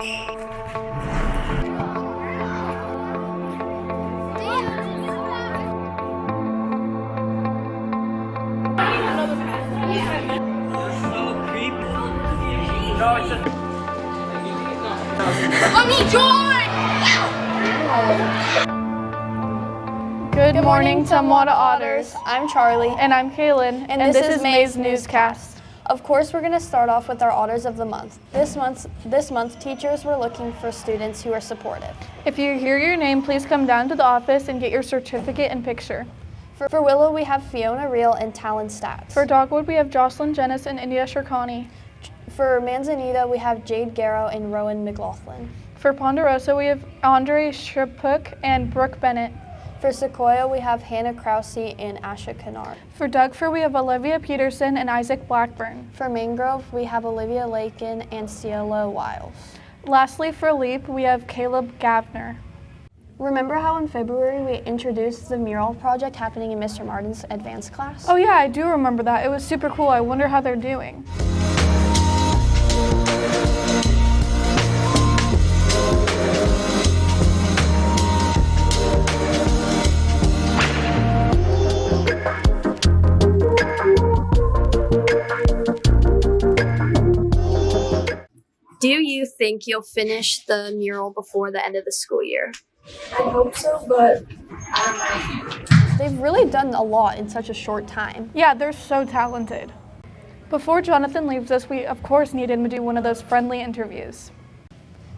Good morning, Tumwater Otters. I'm Charlie. And I'm Kaylin. And this is May's Newscast. Of course, we're going to start off with our Otters of the Month. This month, teachers were looking for students who are supportive. If you hear your name, please come down to the office and get your certificate and picture. For Willow, we have Fiona Reel and Talon Stats. For Dogwood, we have Jocelyn Jennis and India Shirkani. For Manzanita, we have Jade Garrow and Rowan McLaughlin. For Ponderosa, we have Andre Shripuk and Brooke Bennett. For Sequoia, we have Hannah Krause and Asha Kennard. For Dougford, we have Olivia Peterson and Isaac Blackburn. For Mangrove, we have Olivia Lakin and Cielo Wiles. Lastly, for Leap, we have Caleb Gavner. Remember how in February we introduced the mural project happening in Mr. Martin's advanced class? Oh yeah, I do remember that. It was super cool. I wonder how they're doing. Do you think you'll finish the mural before the end of the school year? I hope so, but I don't know. They've really done a lot in such a short time. Yeah, they're so talented. Before Jonathan leaves us, we of course need him to do one of those friendly interviews.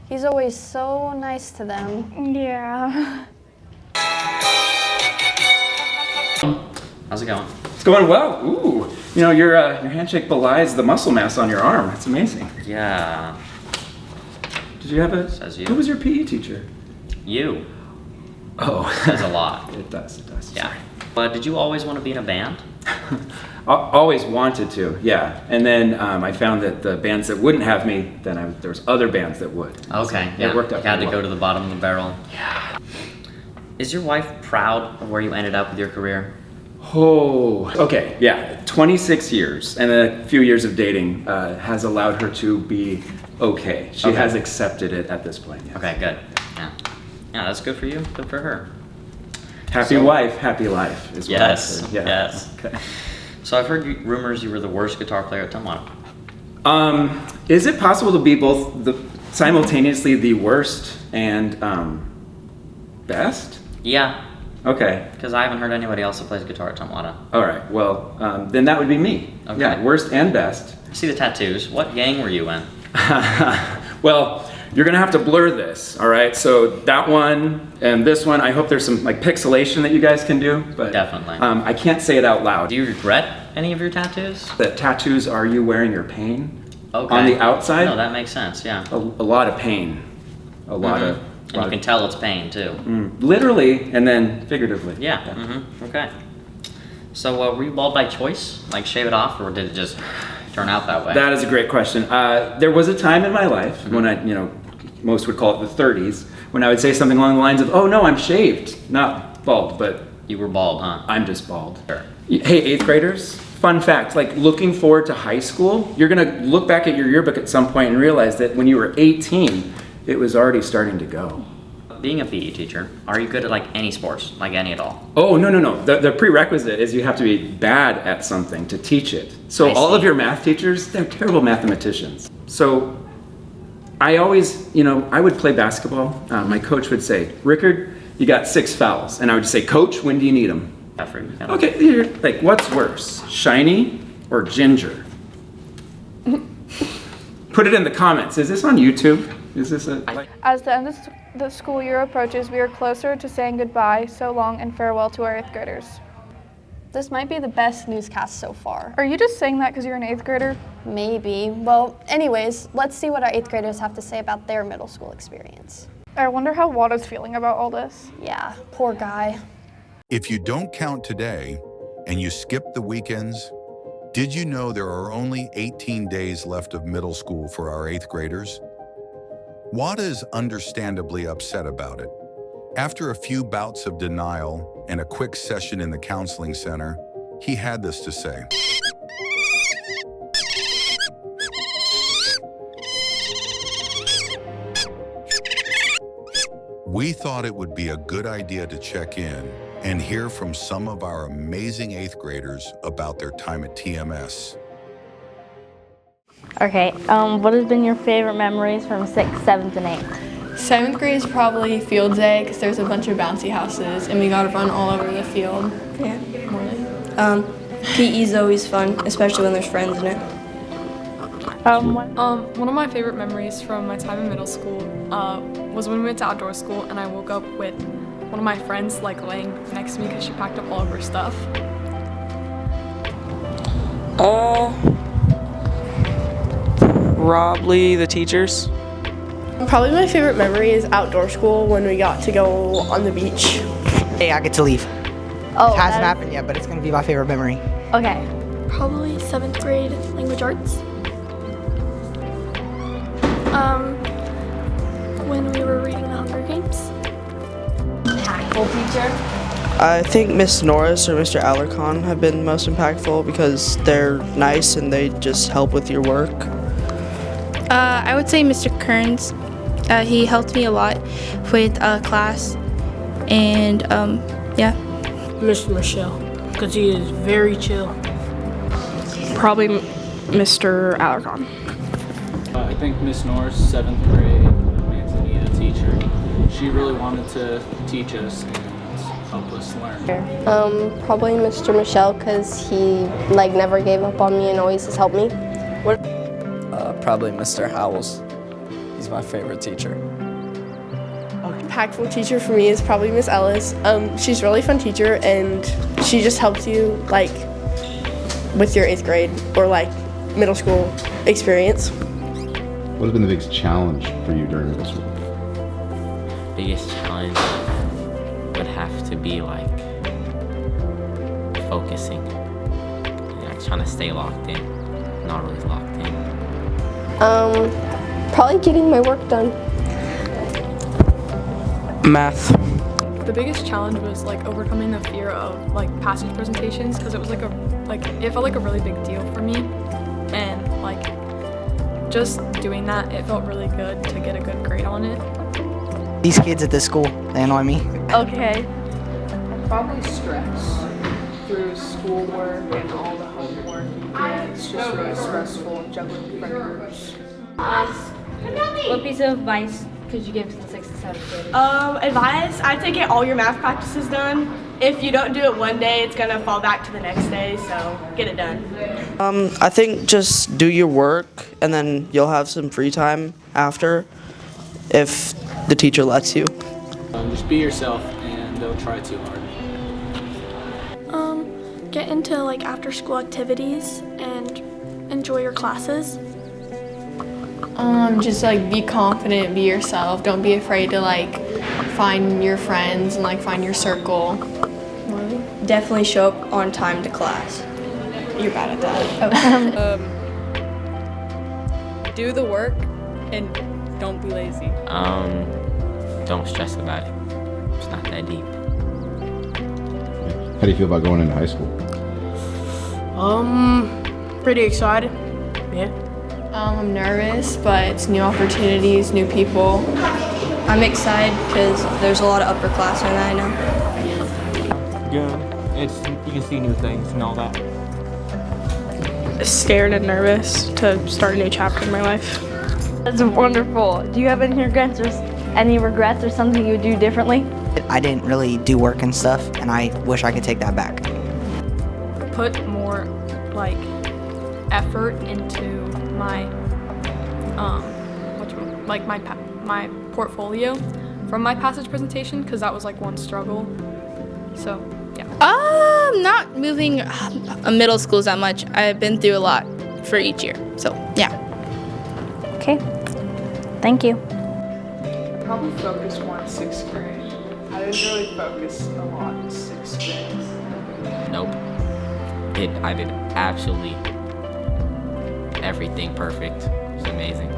He's always so nice to them. Yeah. How's it going? It's going well. Ooh, you know, your handshake belies the muscle mass on your arm. It's amazing. Yeah. Did you have a? Says you. Who was your PE teacher? You. Oh, Says a lot. It does. It does. Yeah. But did you always want to be in a band? Always wanted to. Yeah. And then I found that the bands that wouldn't have me, then there was other bands that would. Okay. So it worked out. You had to well. go to the bottom of the barrel. Yeah. Is your wife proud of where you ended up with your career? Oh, okay, yeah. 26 years and a few years of dating has allowed her to be okay. She has accepted it at this point. Yes. Okay, good. Yeah. Yeah, that's good for you. Good for her. Happy wife, happy life is what Yes. I've heard. Yeah. Yes. Okay. So I've heard rumors you were the worst guitar player at Tumwater. Is it possible to be both simultaneously the worst and best? Yeah. Okay. Because I haven't heard anybody else that plays guitar at Tumwater. All right. Well, then that would be me. Okay. Yeah, worst and best. I see the tattoos. What gang were you in? Well, you're gonna have to blur this. All right. So that one and this one. I hope there's some like pixelation that you guys can do. But Definitely. I can't say it out loud. Do you regret any of your tattoos? The tattoos. Are you wearing your pain? Okay. On the outside. No, that makes sense. Yeah. A lot of pain. A lot of. And you can tell it's pain too. Literally and then figuratively. Yeah. Mm-hmm. Okay. So were you bald by choice? Like shave it off, or did it just turn out that way? That is a great question. There was a time in my life when I, most would call it the 30s, when I would say something along the lines of, "Oh no, I'm shaved, not bald, but You were bald, huh? I'm just bald." Sure. Hey, 8th graders, fun fact, like looking forward to high school, you're gonna look back at your yearbook at some point and realize that when you were 18, it was already starting to go. Being a PE teacher, are you good at like any sports, like any at all? Oh, no. The prerequisite is you have to be bad at something to teach it. So I all see. of your math teachers, they're terrible mathematicians. So I always, I would play basketball. My coach would say, "Rickard, you got 6 fouls." And I would just say, "Coach, when do you need them?" Okay, you're like, what's worse, shiny or ginger? Put it in the comments. Is this on YouTube? Is this As the end of the school year approaches, we are closer to saying goodbye, so long, and farewell to our 8th graders. This might be the best newscast so far. Are you just saying that because you're an 8th grader? Maybe. Well, anyways, let's see what our 8th graders have to say about their middle school experience. I wonder how Wada's feeling about all this. Yeah, poor guy. If you don't count today and you skip the weekends, did you know there are only 18 days left of middle school for our 8th graders? Wada is understandably upset about it. After a few bouts of denial and a quick session in the counseling center, he had this to say. we thought it would be a good idea to check in and hear from some of our amazing 8th graders about their time at TMS. Okay, what has been your favorite memories from 6th, 7th, and 8th? 7th grade is probably field day because there's a bunch of bouncy houses and we got to run all over the field. Yeah, PE is always fun, especially when there's friends in it. One of my favorite memories from my time in middle school was when we went to outdoor school and I woke up with one of my friends like laying next to me because she packed up all of her stuff. Probably the teachers. Probably my favorite memory is outdoor school when we got to go on the beach. Hey, I get to leave. Oh, it hasn't happened yet, but it's going to be my favorite memory. Okay. Probably 7th grade language arts. When we were reading the Hunger Games. Impactful teacher? I think Miss Norris or Mr. Alarcon have been most impactful because they're nice and they just help with your work. I would say Mr. Kearns. He helped me a lot with class, and yeah. Mr. Michelle, because he is very chill. Probably Mr. Alarcon. I think Miss Norris, 7th grade, Manzanita teacher. She really wanted to teach us and help us learn. Probably Mr. Michelle because he never gave up on me and always has helped me. Probably Mr. Howells. He's my favorite teacher. Impactful teacher for me is probably Miss Ellis. She's a really fun teacher and she just helps you with your 8th grade or middle school experience. What has been the biggest challenge for you during middle school? Biggest challenge would have to be focusing. Trying to stay locked in, not really locked in. Probably getting my work done. Math. The biggest challenge was overcoming the fear of passage presentations because it was it felt like a really big deal for me, and just doing that, it felt really good to get a good grade on it. These kids at this school, they annoy me. Okay. Probably stress through schoolwork and all the homework you get. It's just really stressful juggling friend groups. What piece of advice could you give to the 6th and 7th graders? Advice, I'd say get all your math practices done. If you don't do it one day, it's gonna fall back to the next day, so get it done. I think just do your work and then you'll have some free time after if the teacher lets you. Just be yourself and don't try too hard. Get into after school activities and enjoy your classes. Just be confident, be yourself. Don't be afraid to find your friends and find your circle. Definitely show up on time to class. You're bad at that. Do the work and don't be lazy. Don't stress about it. It's not that deep. How do you feel about going into high school? Pretty excited. Yeah. I'm nervous, but it's new opportunities, new people. I'm excited because there's a lot of upperclassmen that I know. Good. You can see new things and all that. Scared and nervous to start a new chapter in my life. That's wonderful. Do you have any regrets or something you would do differently? I didn't really do work and stuff, and I wish I could take that back. Put more effort into my my portfolio from my passage presentation because that was one struggle. So yeah. Not moving middle schools that much. I've been through a lot for each year. So yeah. Okay. Thank you. I probably focused more in 6th grade. I didn't really focus a lot in 6th grade. Nope. I did absolutely everything perfect. It was amazing.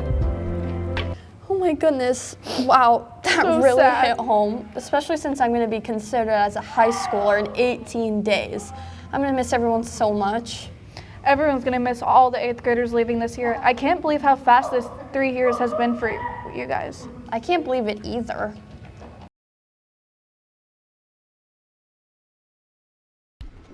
Oh my goodness, wow, that So really sad. hit home, especially since I'm going to be considered as a high schooler in 18 days. I'm going to miss everyone so much. Everyone's going to miss all the 8th graders leaving this year. I can't believe how fast this 3 years has been for you guys. I can't believe it either.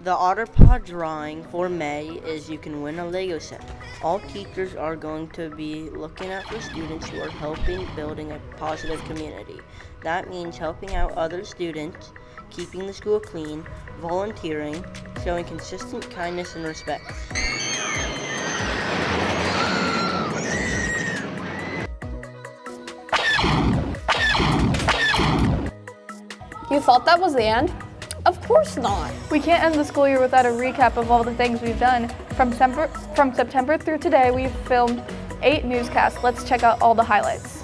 The Otter Paw drawing for May is you can win a Lego set. All teachers are going to be looking out for students who are helping building a positive community. That means helping out other students, keeping the school clean, volunteering, showing consistent kindness and respect. You thought that was the end? Of course not. We can't end the school year without a recap of all the things we've done. From September through today, we've filmed 8 newscasts. Let's check out all the highlights.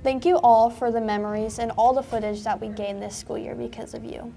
Thank you all for the memories and all the footage that we gained this school year because of you.